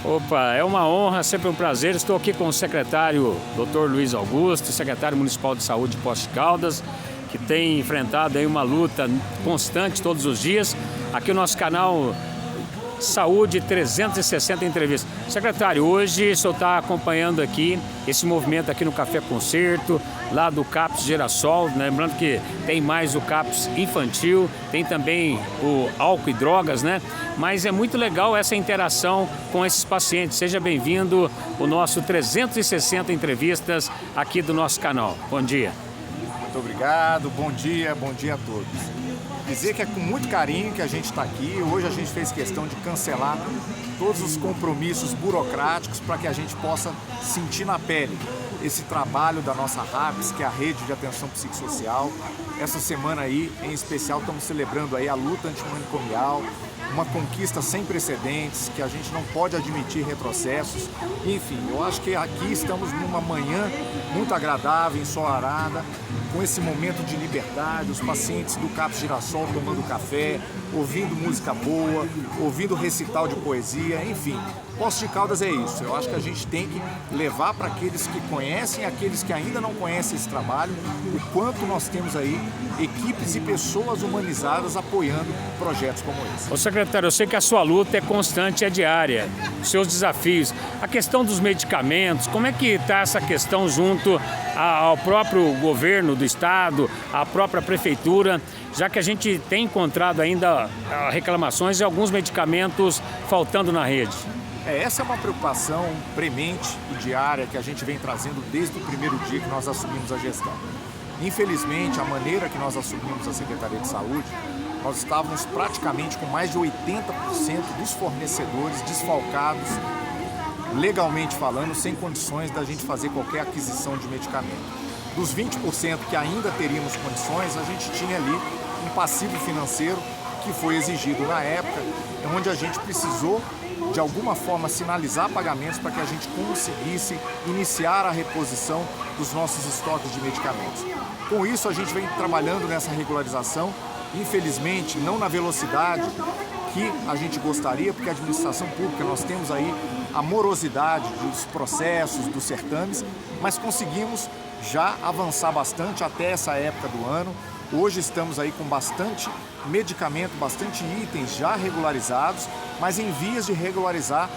Opa, é uma honra, sempre um prazer. Estou aqui com o secretário Dr. Luiz Augusto, secretário municipal de saúde de Poços de Caldas, que tem enfrentado aí uma luta constante todos os dias. Aqui o nosso canal Saúde 360 Entrevistas. Secretário, hoje o senhor está acompanhando aqui esse movimento aqui no Café Concerto, lá do CAPS Girassol, né? Lembrando que tem mais o CAPS infantil, tem também o álcool e drogas, né? Mas é muito legal essa interação com esses pacientes. Seja bem-vindo ao nosso 360 Entrevistas aqui do nosso canal. Bom dia. Muito obrigado, bom dia a todos. Dizer que é com muito carinho que a gente está aqui. Hoje a gente fez questão de cancelar todos os compromissos burocráticos para que a gente possa sentir na pele esse trabalho da nossa RAPS, que é a Rede de Atenção Psicossocial. Essa semana aí, em especial, estamos celebrando aí a luta antimanicomial, uma conquista sem precedentes, que a gente não pode admitir retrocessos. Enfim, eu acho que aqui estamos numa manhã muito agradável, ensolarada, com esse momento de liberdade, os pacientes do CAPS Girassol tomando café, ouvindo música boa, ouvindo recital de poesia, enfim. Poços de Caldas é isso. Eu acho que a gente tem que levar para aqueles que conhecem, aqueles que ainda não conhecem esse trabalho, o quanto nós temos aí equipes e pessoas humanizadas apoiando projetos como esse. Ô secretário, eu sei que a sua luta é constante, é diária, seus desafios. A questão dos medicamentos, como é que está essa questão junto ao próprio governo do estado, à própria prefeitura, já que a gente tem encontrado ainda reclamações de alguns medicamentos faltando na rede? Essa é uma preocupação premente e diária que a gente vem trazendo desde o primeiro dia que nós assumimos a gestão. Infelizmente, a maneira que nós assumimos a Secretaria de Saúde, nós estávamos praticamente com mais de 80% dos fornecedores desfalcados, legalmente falando, sem condições da gente fazer qualquer aquisição de medicamento. Dos 20% que ainda teríamos condições, a gente tinha ali um passivo financeiro que foi exigido na época, onde a gente precisou de alguma forma sinalizar pagamentos para que a gente conseguisse iniciar a reposição dos nossos estoques de medicamentos. Com isso, a gente vem trabalhando nessa regularização, infelizmente não na velocidade que a gente gostaria, porque a administração pública, nós temos aí a morosidade dos processos, dos certames, mas conseguimos já avançar bastante até essa época do ano. Hoje estamos aí com bastante medicamento, bastante itens já regularizados, mas em vias de regularizar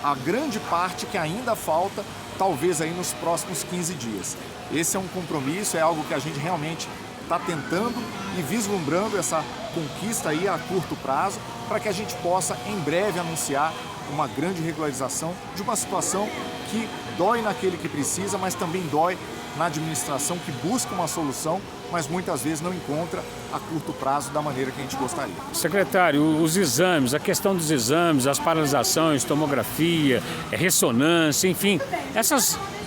a grande parte que ainda falta, talvez aí nos próximos 15 dias. Esse é um compromisso, é algo que a gente realmente está tentando e vislumbrando essa conquista aí a curto prazo, para que a gente possa em breve anunciar uma grande regularização de uma situação que dói naquele que precisa, mas também dói na administração que busca uma solução, mas muitas vezes não encontra a curto prazo da maneira que a gente gostaria. Secretário, os exames, a questão dos exames, as paralisações, tomografia, ressonância, enfim,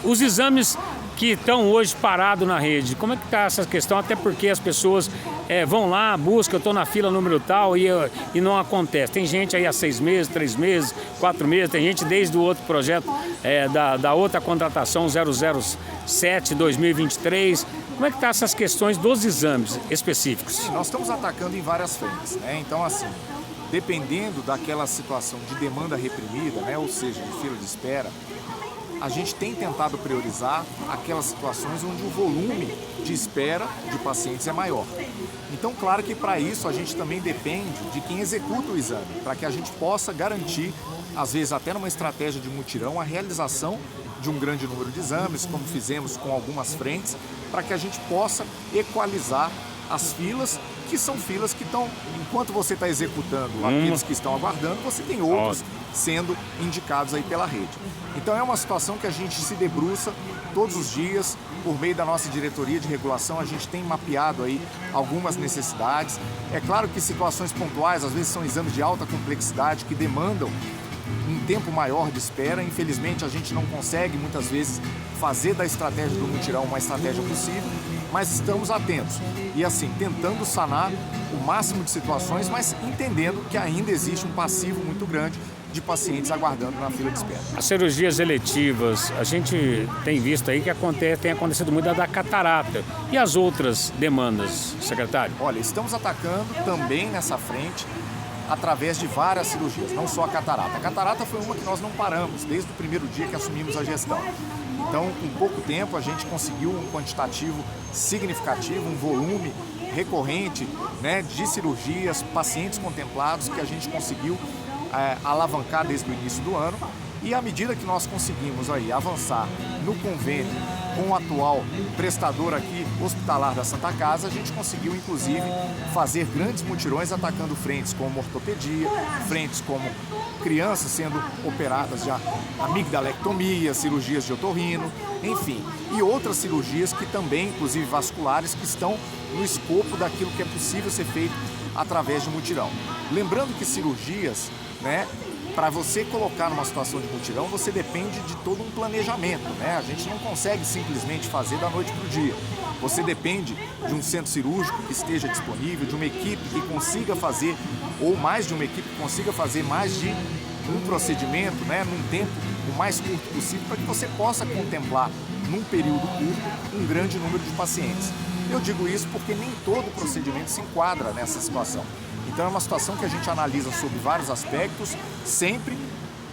os exames que estão hoje parados na rede, como é que está essa questão? Até porque as pessoas vão lá, buscam, eu estou na fila número tal e não acontece. Tem gente aí há 6 meses, 3 meses, 4 meses, tem gente desde o outro projeto, da outra contratação 007-2023. Como é que estão essas questões dos exames específicos? Sim, nós estamos atacando em várias frentes, né? Então, assim, dependendo daquela situação de demanda reprimida, né? Ou seja, de fila de espera, a gente tem tentado priorizar aquelas situações onde o volume de espera de pacientes é maior. Então, claro que para isso a gente também depende de quem executa o exame, para que a gente possa garantir, às vezes até numa estratégia de mutirão, a realização de um grande número de exames, como fizemos com algumas frentes, para que a gente possa equalizar as filas, que são filas que estão, enquanto você está executando aqueles que estão aguardando, você tem outros sendo indicados aí pela rede. Então é uma situação que a gente se debruça todos os dias, por meio da nossa diretoria de regulação, a gente tem mapeado aí algumas necessidades. É claro que situações pontuais, às vezes são exames de alta complexidade que demandam um tempo maior de espera. Infelizmente a gente não consegue muitas vezes fazer da estratégia do mutirão uma estratégia possível, mas estamos atentos e assim, tentando sanar o máximo de situações, mas entendendo que ainda existe um passivo muito grande de pacientes aguardando na fila de espera. As cirurgias eletivas, a gente tem visto aí que tem acontecido muito da catarata. E as outras demandas, secretário? Olha, estamos atacando também nessa frente através de várias cirurgias, não só a catarata. A catarata foi uma que nós não paramos desde o primeiro dia que assumimos a gestão. Então, em pouco tempo, a gente conseguiu um quantitativo significativo, um volume recorrente, né, de cirurgias, pacientes contemplados que a gente conseguiu alavancar desde o início do ano. E à medida que nós conseguimos aí avançar no convênio com o atual prestador aqui hospitalar da Santa Casa, a gente conseguiu inclusive fazer grandes mutirões atacando frentes como ortopedia, frentes como crianças sendo operadas de amigdalectomia, cirurgias de otorrino, enfim, e outras cirurgias que também, inclusive vasculares, que estão no escopo daquilo que é possível ser feito através de mutirão. Lembrando que cirurgias, né, para você colocar numa situação de mutirão, você depende de todo um planejamento, né? A gente não consegue simplesmente fazer da noite para o dia. Você depende de um centro cirúrgico que esteja disponível, de uma equipe que consiga fazer, ou mais de uma equipe que consiga fazer mais de um procedimento, né, num tempo o mais curto possível, para que você possa contemplar, num período curto, um grande número de pacientes. Eu digo isso porque nem todo procedimento se enquadra nessa situação. Então é uma situação que a gente analisa sobre vários aspectos, sempre,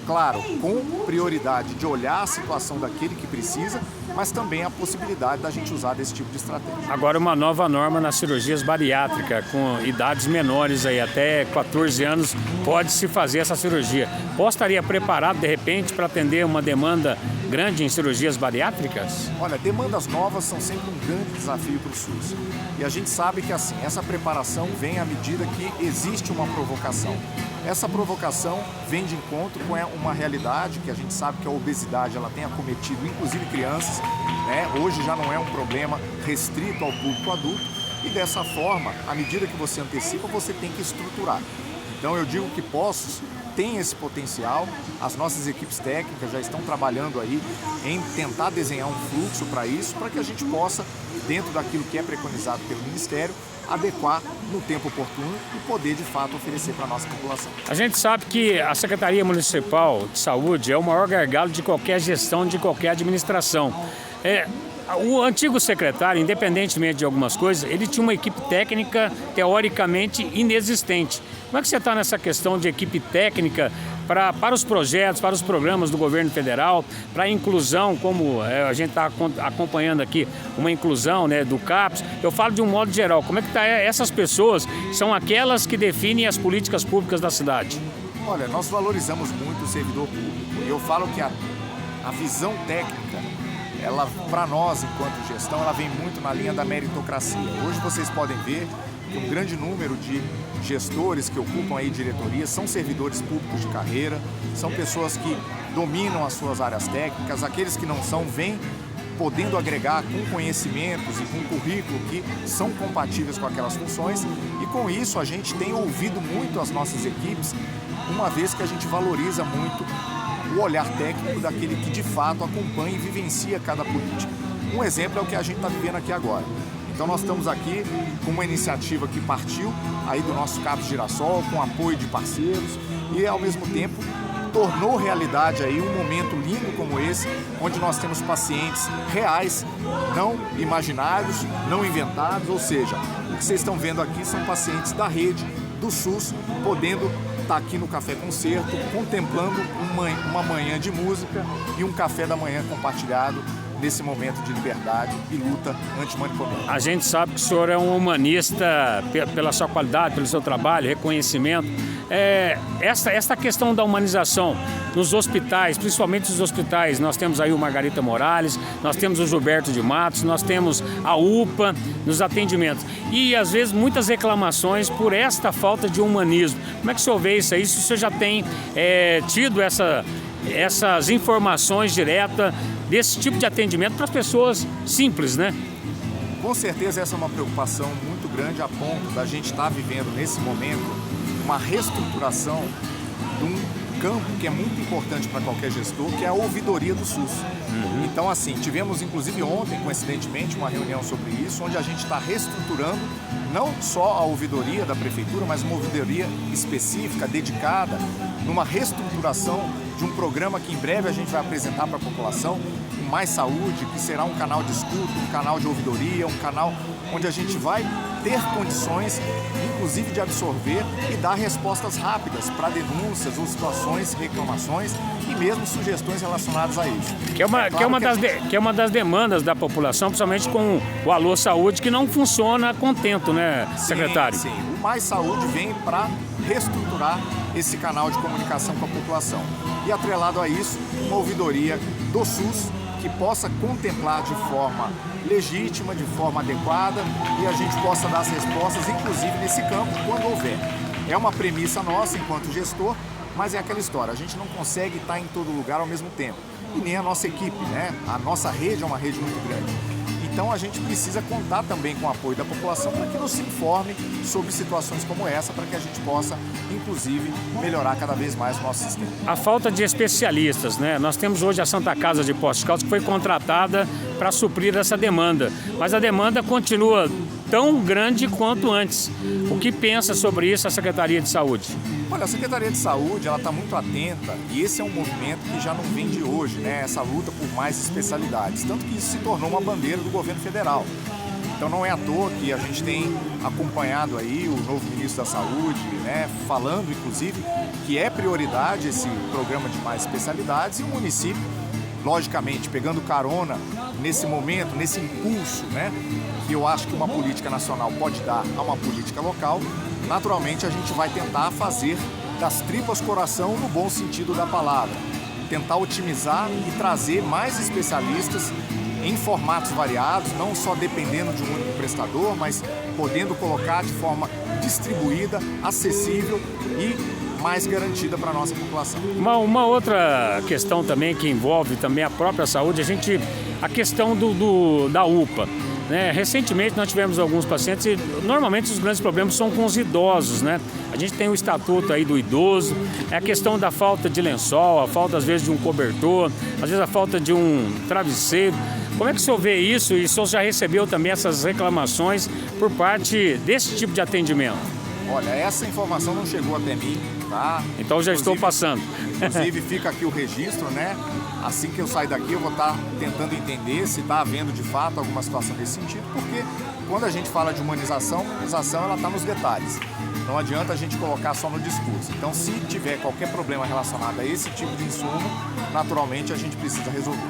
claro, com prioridade de olhar a situação daquele que precisa, mas também a possibilidade da gente usar desse tipo de estratégia. Agora uma nova norma nas cirurgias bariátricas, com idades menores aí, até 14 anos, pode-se fazer essa cirurgia. Posso estaria preparado, de repente, para atender uma demanda grande em cirurgias bariátricas? Olha, demandas novas são sempre um grande desafio para o SUS. E a gente sabe que assim, essa preparação vem à medida que existe uma provocação. Essa provocação vem de encontro com uma realidade que a gente sabe que a obesidade ela tem acometido inclusive crianças, né? Hoje já não é um problema restrito ao público adulto e dessa forma, à medida que você antecipa, você tem que estruturar. Então eu digo que Poços tem esse potencial, as nossas equipes técnicas já estão trabalhando aí em tentar desenhar um fluxo para isso, para que a gente possa, dentro daquilo que é preconizado pelo Ministério, adequar no tempo oportuno e poder, de fato, oferecer para a nossa população. A gente sabe que a Secretaria Municipal de Saúde é o maior gargalo de qualquer gestão, de qualquer administração. O antigo secretário, independentemente de algumas coisas, ele tinha uma equipe técnica teoricamente inexistente. Como é que você está nessa questão de equipe técnica para os projetos, para os programas do governo federal, para a inclusão, como a gente está acompanhando aqui, uma inclusão, né, do CAPES? Eu falo de um modo geral, como é que está essas pessoas? São aquelas que definem as políticas públicas da cidade. Olha, nós valorizamos muito o servidor público. Eu falo que a visão técnica, ela, para nós, enquanto gestão, ela vem muito na linha da meritocracia. Hoje vocês podem ver que um grande número de gestores que ocupam aí diretorias são servidores públicos de carreira, são pessoas que dominam as suas áreas técnicas, aqueles que não são, vêm podendo agregar com conhecimentos e com currículo que são compatíveis com aquelas funções, e com isso a gente tem ouvido muito as nossas equipes, uma vez que a gente valoriza muito o olhar técnico daquele que de fato acompanha e vivencia cada política. Um exemplo é o que a gente está vivendo aqui agora. Então nós estamos aqui com uma iniciativa que partiu aí do nosso CAPES Girassol, com apoio de parceiros e ao mesmo tempo tornou realidade aí um momento lindo como esse, onde nós temos pacientes reais, não imaginários, não inventados, ou seja, o que vocês estão vendo aqui são pacientes da rede, do SUS, podendo estar aqui no Café Concerto, contemplando uma manhã de música e um café da manhã compartilhado nesse momento de liberdade e luta antimanicomial. A gente sabe que o senhor é um humanista pela sua qualidade, pelo seu trabalho, reconhecimento. Esta questão da humanização nos hospitais, principalmente os hospitais, nós temos aí o Margarita Morales, nós temos o Gilberto de Matos, nós temos a UPA nos atendimentos. E às vezes muitas reclamações por esta falta de humanismo. Como é que o senhor vê isso aí? Se o senhor já tem tido essas informações diretas desse tipo de atendimento para as pessoas simples, né? Com certeza essa é uma preocupação muito grande a ponto da gente estar vivendo nesse momento uma reestruturação de um campo que é muito importante para qualquer gestor, que é a ouvidoria do SUS. Então assim, tivemos inclusive ontem, coincidentemente, uma reunião sobre isso, onde a gente está reestruturando não só a ouvidoria da prefeitura, mas uma ouvidoria específica, dedicada, numa reestruturação de um programa que em breve a gente vai apresentar para a população, o Mais Saúde, que será um canal de escuta, um canal de ouvidoria, um canal onde a gente vai ter condições, inclusive, de absorver e dar respostas rápidas para denúncias ou situações, reclamações e mesmo sugestões relacionadas a isso. Que é uma das demandas da população, principalmente com o Alô Saúde, que não funciona a contento, né, secretário? Sim. O Mais Saúde vem para reestruturar esse canal de comunicação com a população. E atrelado a isso, uma ouvidoria do SUS que possa contemplar de forma legítima, de forma adequada, e a gente possa dar as respostas, inclusive nesse campo, quando houver. É uma premissa nossa enquanto gestor, mas é aquela história, a gente não consegue estar em todo lugar ao mesmo tempo. E nem a nossa equipe, né? A nossa rede é uma rede muito grande. Então a gente precisa contar também com o apoio da população para que nos informe sobre situações como essa, para que a gente possa, inclusive, melhorar cada vez mais o nosso sistema. A falta de especialistas, né? Nós temos hoje a Santa Casa de Poços de Caldas, que foi contratada para suprir essa demanda, mas a demanda continua tão grande quanto antes. O que pensa sobre isso a Secretaria de Saúde? Olha, a Secretaria de Saúde está muito atenta e esse é um movimento que já não vem de hoje, né? Essa luta por mais especialidades, tanto que isso se tornou uma bandeira do governo federal. Então não é à toa que a gente tem acompanhado aí o novo ministro da Saúde, né? Falando, inclusive, que é prioridade esse programa de mais especialidades e o município, logicamente, pegando carona nesse momento, nesse impulso, né? Que eu acho que uma política nacional pode dar a uma política local. Naturalmente, a gente vai tentar fazer das tripas coração no bom sentido da palavra. Tentar otimizar e trazer mais especialistas em formatos variados, não só dependendo de um único prestador, mas podendo colocar de forma distribuída, acessível e mais garantida para a nossa população. Uma outra questão também que envolve também a própria saúde, a questão da UPA. Né? Recentemente nós tivemos alguns pacientes e normalmente os grandes problemas são com os idosos, né? A gente tem o estatuto aí do idoso, é a questão da falta de lençol, a falta às vezes de um cobertor, às vezes a falta de um travesseiro. Como é que o senhor vê isso e o senhor já recebeu também essas reclamações por parte desse tipo de atendimento? Olha, essa informação não chegou até mim, tá? Então já estou passando. Inclusive fica aqui o registro, né? Assim que eu sair daqui eu vou estar tentando entender se está havendo de fato alguma situação nesse sentido, porque quando a gente fala de humanização, ela está nos detalhes. Não adianta a gente colocar só no discurso. Então, se tiver qualquer problema relacionado a esse tipo de insumo, naturalmente a gente precisa resolver.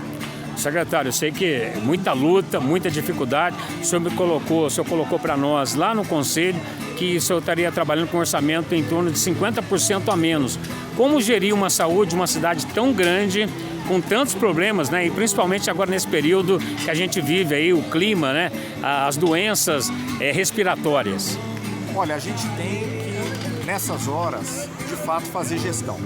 Secretário, eu sei que muita luta, muita dificuldade. O senhor colocou para nós lá no Conselho que o senhor estaria trabalhando com um orçamento em torno de 50% a menos. Como gerir uma saúde, uma cidade tão grande, com tantos problemas, né? E principalmente agora nesse período que a gente vive aí, o clima, né? As doenças respiratórias. Olha, a gente tem que, nessas horas, de fato, fazer gestão.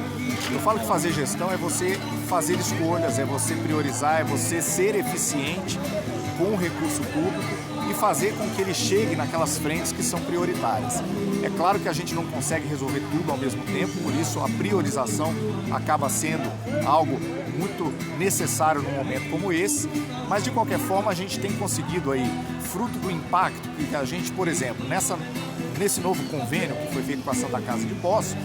Eu falo que fazer gestão é você fazer escolhas, é você priorizar, é você ser eficiente com o recurso público e fazer com que ele chegue naquelas frentes que são prioritárias. É claro que a gente não consegue resolver tudo ao mesmo tempo, por isso a priorização acaba sendo algo muito necessário num momento como esse, mas de qualquer forma a gente tem conseguido aí, fruto do impacto que a gente, por exemplo, nesse novo convênio que foi feito com a Santa Casa de Poços,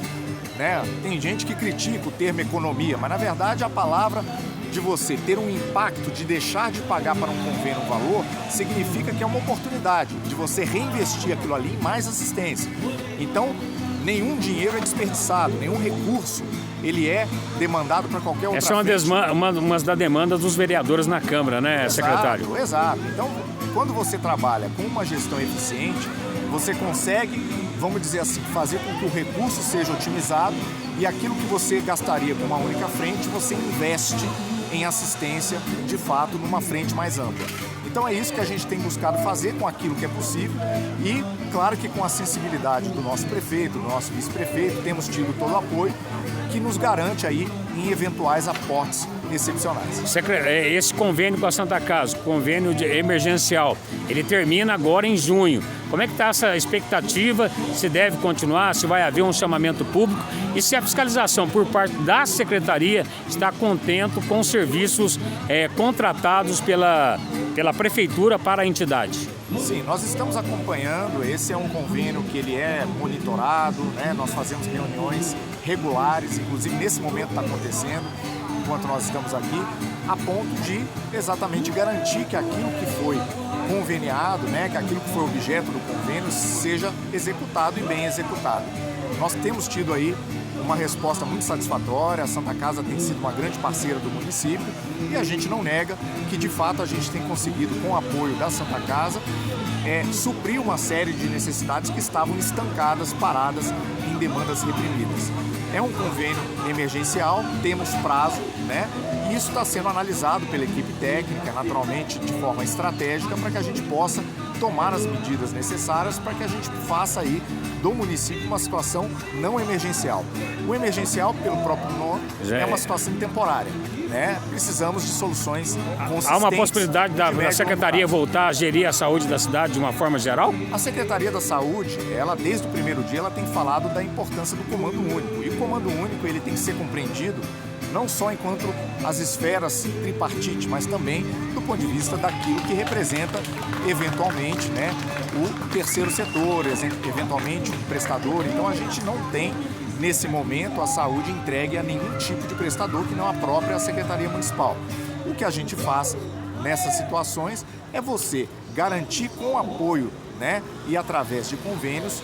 né, tem gente que critica o termo economia, mas na verdade a palavra de você ter um impacto de deixar de pagar para um convênio um valor, significa que é uma oportunidade de você reinvestir aquilo ali em mais assistência. Então, nenhum dinheiro é desperdiçado, nenhum recurso ele é demandado para qualquer outra frente. Essa é uma das demandas dos vereadores na Câmara, né, secretário? Exato. Então, quando você trabalha com uma gestão eficiente, você consegue, vamos dizer assim, fazer com que o recurso seja otimizado e aquilo que você gastaria com uma única frente, você investe em assistência, de fato, numa frente mais ampla. Então é isso que a gente tem buscado fazer com aquilo que é possível e, claro que com a sensibilidade do nosso prefeito, do nosso vice-prefeito, temos tido todo o apoio que nos garante aí em eventuais aportes excepcionais. Esse convênio com a Santa Casa, convênio emergencial, ele termina agora em junho. Como é que está essa expectativa? Se deve continuar, se vai haver um chamamento público e se a fiscalização por parte da Secretaria está contente com os serviços contratados pela Prefeitura para a entidade? Sim, nós estamos acompanhando, esse é um convênio que ele é monitorado, né? Nós fazemos reuniões regulares, inclusive nesse momento está acontecendo. enquanto nós estamos aqui, a ponto de exatamente garantir que aquilo que foi conveniado, né, que aquilo que foi objeto do convênio seja executado e bem executado. Nós temos tido aí uma resposta muito satisfatória, a Santa Casa tem sido uma grande parceira do município e a gente não nega que de fato a gente tem conseguido, com o apoio da Santa Casa, suprir uma série de necessidades que estavam estancadas, paradas em demandas reprimidas. É um convênio emergencial, temos prazo, né? E isso está sendo analisado pela equipe técnica, naturalmente de forma estratégica, para que a gente possa tomar as medidas necessárias para que a gente faça aí do município uma situação não emergencial. O emergencial, pelo próprio nome, é uma situação temporária, né? Precisamos de soluções consistentes. Há uma possibilidade da Secretaria voltar a gerir a saúde da cidade de uma forma geral? A Secretaria da Saúde, ela desde o primeiro dia, ela tem falado da importância do comando único. E o comando único, ele tem que ser compreendido não só enquanto as esferas tripartite, mas também do ponto de vista daquilo que representa eventualmente, né, o terceiro setor, eventualmente um prestador. Então a gente não tem nesse momento a saúde entregue a nenhum tipo de prestador que não a própria Secretaria Municipal. O que a gente faz nessas situações é você garantir com apoio, né, e através de convênios,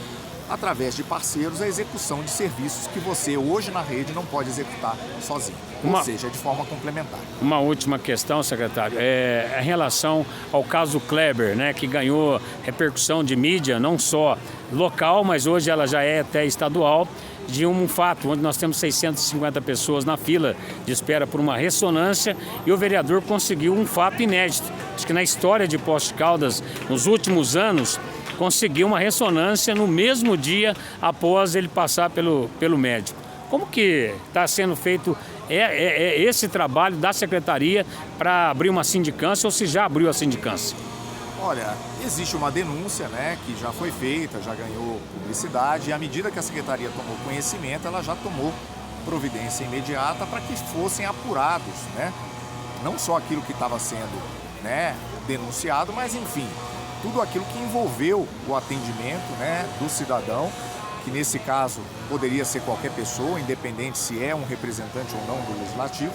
através de parceiros, a execução de serviços que você hoje na rede não pode executar sozinho, ou seja, de forma complementar. Uma última questão, secretário, em relação ao caso Kleber, né, que ganhou repercussão de mídia, não só local, mas hoje ela já é até estadual, de um fato onde nós temos 650 pessoas na fila de espera por uma ressonância e o vereador conseguiu um fato inédito. Acho que na história de Poços de Caldas, nos últimos anos, conseguiu uma ressonância no mesmo dia após ele passar pelo médico. Como que está sendo feito esse trabalho da Secretaria para abrir uma sindicância ou se já abriu a sindicância? Olha, existe uma denúncia, né, que já foi feita, já ganhou publicidade e à medida que a Secretaria tomou conhecimento, ela já tomou providência imediata para que fossem apurados, né, não só aquilo que estava sendo, né, denunciado, mas enfim, tudo aquilo que envolveu o atendimento, né, do cidadão, que nesse caso poderia ser qualquer pessoa, independente se é um representante ou não do Legislativo,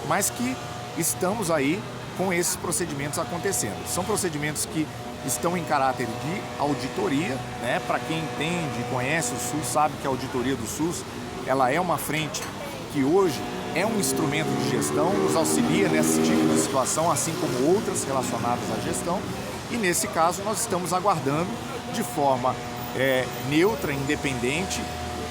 mas que estamos aí com esses procedimentos acontecendo. São procedimentos que estão em caráter de auditoria, né? Para quem entende e conhece o SUS, sabe que a auditoria do SUS, ela é uma frente que hoje é um instrumento de gestão, nos auxilia nesse tipo de situação, assim como outras relacionadas à gestão. E nesse caso nós estamos aguardando de forma neutra, independente,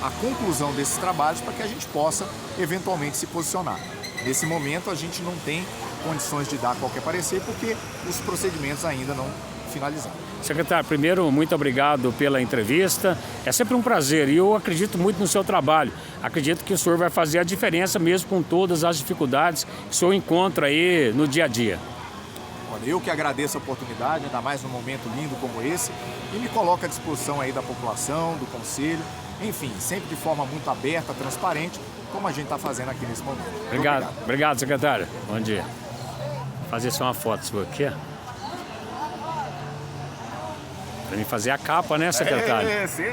a conclusão desses trabalhos para que a gente possa eventualmente se posicionar. Nesse momento a gente não tem condições de dar qualquer parecer porque os procedimentos ainda não finalizaram. Secretário, primeiro, muito obrigado pela entrevista. É sempre um prazer e eu acredito muito no seu trabalho. Acredito que o senhor vai fazer a diferença mesmo com todas as dificuldades que o senhor encontra aí no dia a dia. Olha, eu que agradeço a oportunidade, ainda mais num momento lindo como esse, e me coloco à disposição aí da população, do conselho, enfim, sempre de forma muito aberta, transparente, como a gente está fazendo aqui nesse momento. Obrigado, secretário. Bom dia. Vou fazer só uma foto sua aqui, ó. Para mim fazer a capa, né, secretário?